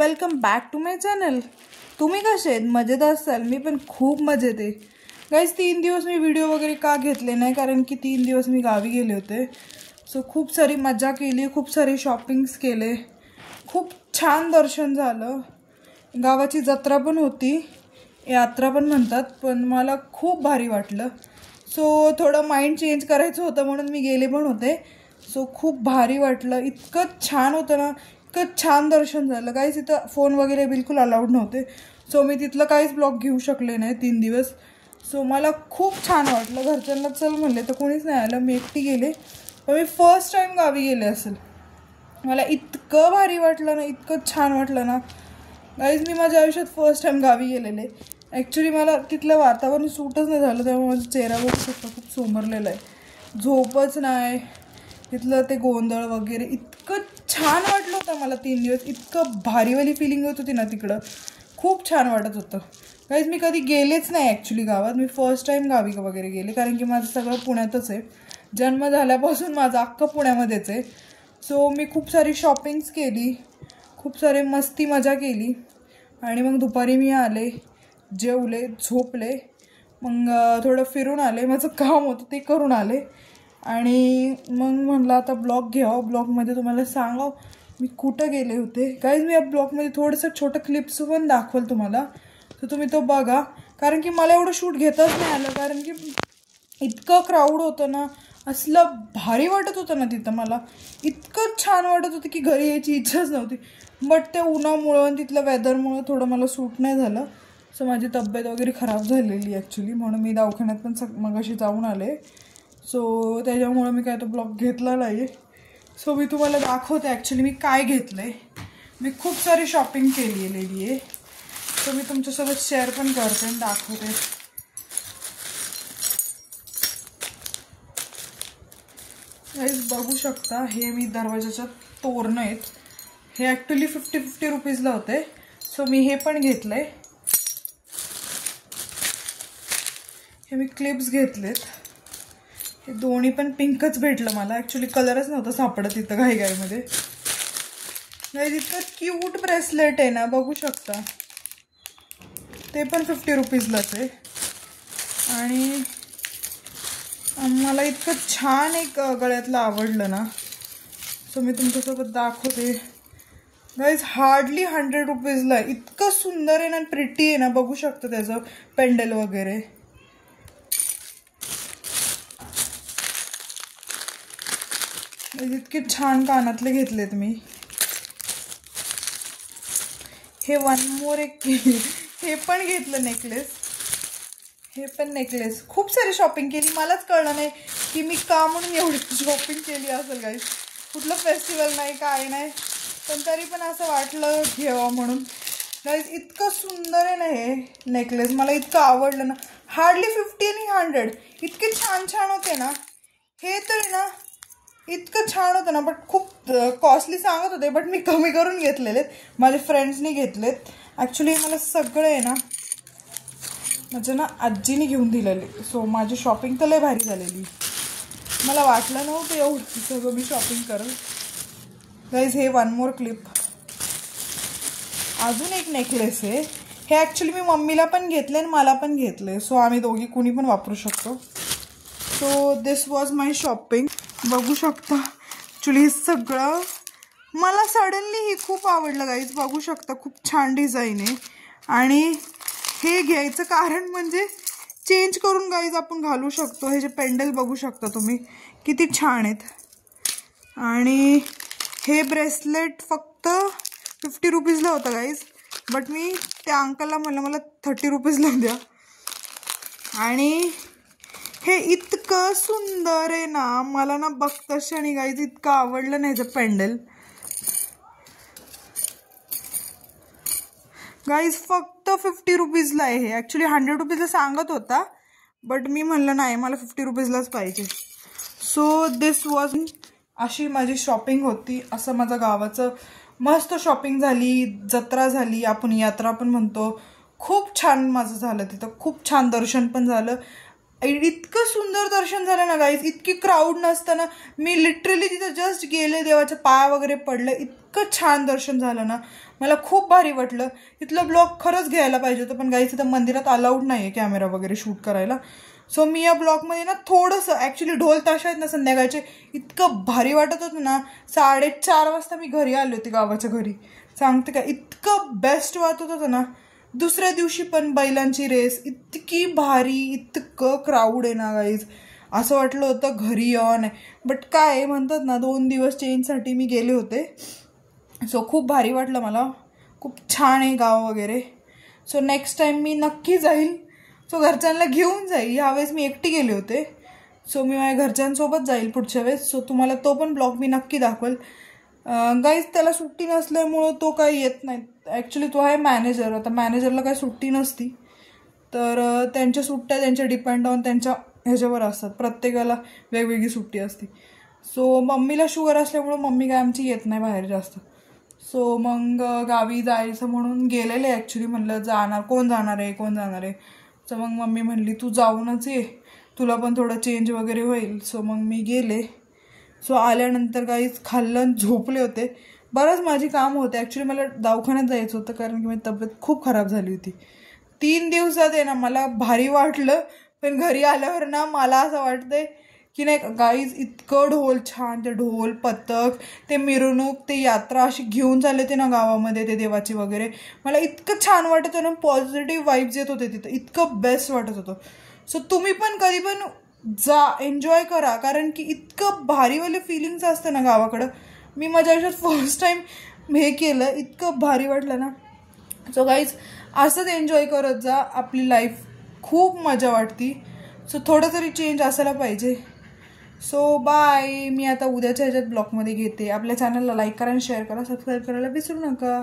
Welcome back to my channel. तुम्ही कसे आहेत? मजेत असाल? मी पण खूप मजेत आहे गाइस। 3 दिवस मी व्हिडिओ वगैरे का घेतले नाही, कारण की 3 दिवस मी गावी गेले होते। सो खूप सारी मजा केली, खूप सारी शॉपिंग्स केले, खूप छान दर्शन झालं। गावाची जत्रा पण होती, यात्रा पण म्हणतात, पण मला खूप भारी वाटलं। सो थोडं माइंड चेंज करायचं होतं म्हणून मी गेले पण होते। सो खूप भारी वाटलं, इतकं छान होतं ना, इतकं छान दर्शन झालं गाइस। इथं फोन वगैरे बिलकुल अलाउड नव्हते, सो मी तिथलं काहीच ब्लॉग घेऊ शकले नाही 3 दिवस। सो मला खूप छान वाटलं। घरच्यांना चल म्हणले तर कोणीच नाही आलं, मी एकटी गेले। पण मी फर्स्ट टाइम गावी गेले असेल, मला इतकं भारी वाटलं ना, इतकं छान वाटलं ना गाइस। मी माझ्या आयुष्यात फर्स्ट टाइम गावी गेलेले। ॲक्च्युली मला तिथलं वातावरण सूटच नाही झालं, त्यामुळे माझा चेहरा बघू शकतो खूप सोमरलेला आहे, झोपच नाही। तिथलं ते गोंधळ वगैरे इतकं छान वाटलं होतं मला 3 दिवस, इतकं भारीवाली फिलिंग होत होती ना तिकडं, खूप छान वाटत होतं गाइस। मी कधी गेलेच नाही ॲक्च्युली गावात, मी फर्स्ट टाइम गावी वगैरे गेले, कारण की माझं सगळं पुण्यातच आहे। जन्म झाल्यापासून माझं अख्खं पुण्यामध्येच आहे। सो मी खूप सारी शॉपिंग्स केली, खूप सारे मस्ती मजा केली, आणि मग दुपारी मी आले, जेवले, झोपले, मग थोडं फिरून आले, माझं काम होतं ते करून आले, आणि मग म्हणलं आता ब्लॉग घ्यावं, ब्लॉगमध्ये तुम्हाला सांगावं मी कुठं गेले होते गाइस। मी या ब्लॉगमध्ये थोडंसं छोटं क्लिप्स पण दाखवलं तुम्हाला, तर तुम्ही तो बघा, कारण की मला एवढं शूट घेताच नाही आलं, कारण की इतकं क्राऊड होतं ना, असलं भारी वाटत होतं ना तिथं, मला इतकं छान वाटत होतं की घरी यायची इच्छाच नव्हती। बट ते उन्हामुळं आणि तिथलं वेदरमुळं थोडं मला सूट नाही झालं। सो माझी तब्येत वगैरे खराब झालेली ॲक्च्युली, म्हणून मी दवाखान्यात पण मगाशी जाऊन आले। सो त्याच्यामुळं मी काय तो ब्लॉग घेतला नाही। सो मी तुम्हाला दाखवते ॲक्च्युली मी काय घेतलं आहे। मी खूप सारी शॉपिंग केलेली आहे, सो मी तुमच्यासोबत शेअर पण करते आणि दाखवते। गाइस बघू शकता, हे मी दरवाजाच्या तोरणं आहेत, हे ॲक्च्युली 50 रुपीजला होते। सो मी हे पण घेतलं आहे, हे मी क्लिप्स घेतलेत, हे दोन्ही पण पिंकच भेटलं मला, ॲक्च्युली कलरच नव्हता सापडत इथं घाईघाईमध्ये। नाही इतकं क्यूट ब्रेसलेट आहे ना, बघू शकता, ते पण 50 रुपीजलाच आहे, आणि मला इतकं छान एक गळ्यातलं आवडलं ना, सो मी तुमच्यासोबत दाखवते गाइस। हार्डली 100 रुपीजला आहे, इतकं सुंदर आहे ना, प्रिटी आहे ना, बघू शकता त्याचं पेंडल वगैरे। इतके छान कानातले घेतलेत मी। हे वन मोर एक हे पण घेतलं नेकलेस, हे पण नेकलेस। खूप सारी शॉपिंग केली, मलाच कळलं नाही की मी का म्हणून एवढी शॉपिंग केली असेल गाइस। कुठलं फेस्टिवल नाही काय नाही, पण तरी पण असं वाटलं घ्यावं म्हणून गाइस। इतकं सुंदर आहे ना हे नेकलेस, मला इतकं आवडलं ना। हार्डली 50 आणि 100 इतके छान छान होते ना, हे तर ना इतकं छान होतं ना, बट खूप कॉस्टली सांगत होते, बट मी कमी करून घेतलेले, माझ्या फ्रेंड्सनी घेतलेत ॲक्च्युली। मला सगळं आहे ना माझ्या ना आजीने घेऊन दिलेले, सो माझी शॉपिंग तर लय भारी झालेली, मला वाटलं नव्हतं एवढं सगळं मी शॉपिंग करेल गाइस। हे वन मोर क्लिप, अजून एक नेकलेस आहे, हे ॲक्च्युली मी मम्मीला पण घेतले आणि मला पण घेतले, सो आम्ही दोघी कुणी पण वापरू शकतो। So this was my shopping, बघू शकता। ॲक्च्युली सगळं मला सडनली हे खूप आवडलं गाइस, बघू शकता खूप छान डिझाईन आहे, आणि हे घ्यायचं कारण म्हणजे चेंज करून गाइस आपण घालू शकतो। हे जे पेंडल बघू शकता तुम्ही किती छान आहेत, आणि हे ब्रेसलेट फक्त 50 रुपीजला होतं गाइस, बट मी त्या अंकलला म्हणलं मला 30 रुपीजला द्या, आणि हे इतकं सुंदर आहे ना, मला ना बघताच आणि गाइस इतकं आवडलं नाही ह्याचं पेंडल गाइस। फक्त 50 रुपीजला आहे हे, ॲक्च्युली 100 रुपीजला सांगत होता, बट मी म्हणलं नाही मला 50 रुपीजलाच पाहिजे। सो दिस वॉज, अशी माझी शॉपिंग होती, असं माझं गावाचं मस्त शॉपिंग झाली, जत्रा झाली, आपण यात्रा पण म्हणतो, खूप छान माझं झालं तिथं, खूप छान दर्शन पण झालं, इतकं सुंदर दर्शन झालं ना गाईज, इतकी क्राऊड नसताना मी लिटरली तिथं जस्ट गेले, देवाच्या पाया वगैरे पडलं, इतकं छान दर्शन झालं ना, मला खूप भारी वाटलं. तिथलं ब्लॉग खरंच घ्यायला पाहिजे होतं, पण गाईज तिथं मंदिरात अलाउड नाही आहे कॅमेरा वगैरे शूट करायला. सो मी या ब्लॉगमध्ये ना थोडंसं ॲक्च्युली ढोल ताशा आहेत ना संध्याकाळचे, इतकं भारी वाटत होतं ना. 4:30 वाजता मी घरी आले होते, गावाच्या घरी. सांगते का, इतकं बेस्ट वाटत होतं ना. दुसऱ्या दिवशी पण बैलांची रेस इतकी भारी, इतकं क्राऊड आहे ना गाईज, असं वाटलं होतं घरी यावं नाही. बट काय म्हणतात ना, 2 दिवस चेंजसाठी मी गेले होते. सो खूप भारी वाटलं मला, खूप छान आहे गाव वगैरे. सो नेक्स्ट टाईम मी नक्की जाईल. सो घरच्यांना घेऊन जाईल. ह्यावेळेस मी एकटी गेले होते, सो मी माझ्या घरच्यांसोबत जाईल पुढच्या वेळेस. सो तुम्हाला तो पण ब्लॉग मी नक्की दाखवेल. गाईज त्याला सुट्टी नसल्यामुळं तो काही येत नाही. ॲक्च्युली तो आहे मॅनेजर. आता मॅनेजरला काही सुट्टी नसती, तर त्यांच्या सुट्ट्या त्यांच्या डिपेंड ऑन त्यांच्या ह्याच्यावर असतात. प्रत्येकाला वेगवेगळी सुट्टी असते. सो मम्मीला शुगर असल्यामुळं मम्मी काय आमची येत नाही बाहेर जास्त. सो मग गावी जायचं म्हणून गेलेले ॲक्च्युली. म्हणलं जाणार, कोण जाणार आहे. सो मग मम्मी म्हणली तू जाऊनच ये, तुला पण थोडं चेंज वगैरे होईल. सो मग मी गेले. सो आल्यानंतर काहीच खाल्लं, झोपले होते. बरंच माझी कामं होते. ॲक्च्युली मला दवाखान्यात जायचं होतं, कारण की माझी तब्येत खूप खराब झाली होती. 3 दिवसात आहे ना मला भारी वाटलं, पण घरी आल्यावर ना मला असं वाटतंय की नाही गाईज, इतकं ढोल छान, ते ढोल पथक, ते मिरवणूक, ते यात्रा अशी घेऊन चालले ते ना गावामध्ये, ते देवाची वगैरे, मला इतकं छान वाटत होतं ना. पॉझिटिव्ह वाईब्स येत होते तिथं, इतकं बेस्ट वाटत होतं. सो तुम्ही पण कधी पण जा, एन्जॉय करा, कारण की इतकं भारीवाले फिलिंग्स असतं ना गावाकडं. मी माझ्या आयुष्यात फर्स्ट टाईम हे केलं, इतकं भारी वाटलं ना. सो गाईज असंच एन्जॉय करत जा, आपली लाईफ खूप मजा वाटती. सो थोडं तरी चेंज असायला पाहिजे. So bye. मी आता उद्याच्या ह्याच्यात ब्लॉगमध्ये घेते. आपल्या चॅनलला लाईक करा आणि शेअर करा, सबस्क्राईब करायला विसरू नका.